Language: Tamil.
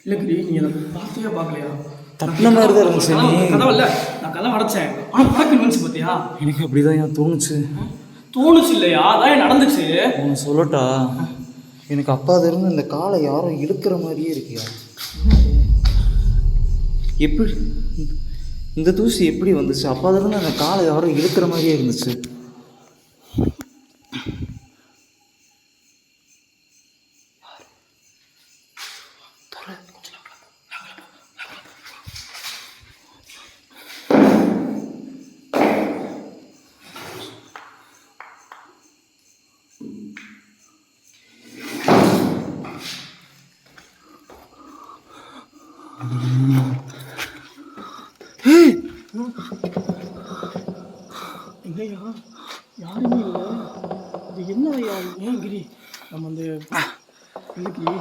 இல்லை கிரி, நீ அதை பார்த்தையா பார்க்கலையா? தட்டின மாதிரி தான் இருந்துச்சு. கதவு இல்லை, நான் கதவை அடைச்சேன். ஆனால் பார்க்க இருந்துச்சு பார்த்தியா? எனக்கு அப்படிதான் ஏன் தோணுச்சு. தோணுச்சு இல்லையா? அதான் நடந்துச்சு. உனக்கு சொல்லட்டா, எனக்கு அப்பாது இருந்து இந்த காலை யாரும் இழுக்கிற மாதிரியே இருக்கியா? எப்படி இந்த தூசி எப்படி வந்துச்சு? அப்பாது இருந்து அந்த காலை யாரும் இழுக்கிற மாதிரியே இருந்துச்சு. இல்லையா? யாருமே இல்லை. இது என்ன ஐயா? ஏன் கிரி நம்ம அந்த இல்லை கிரி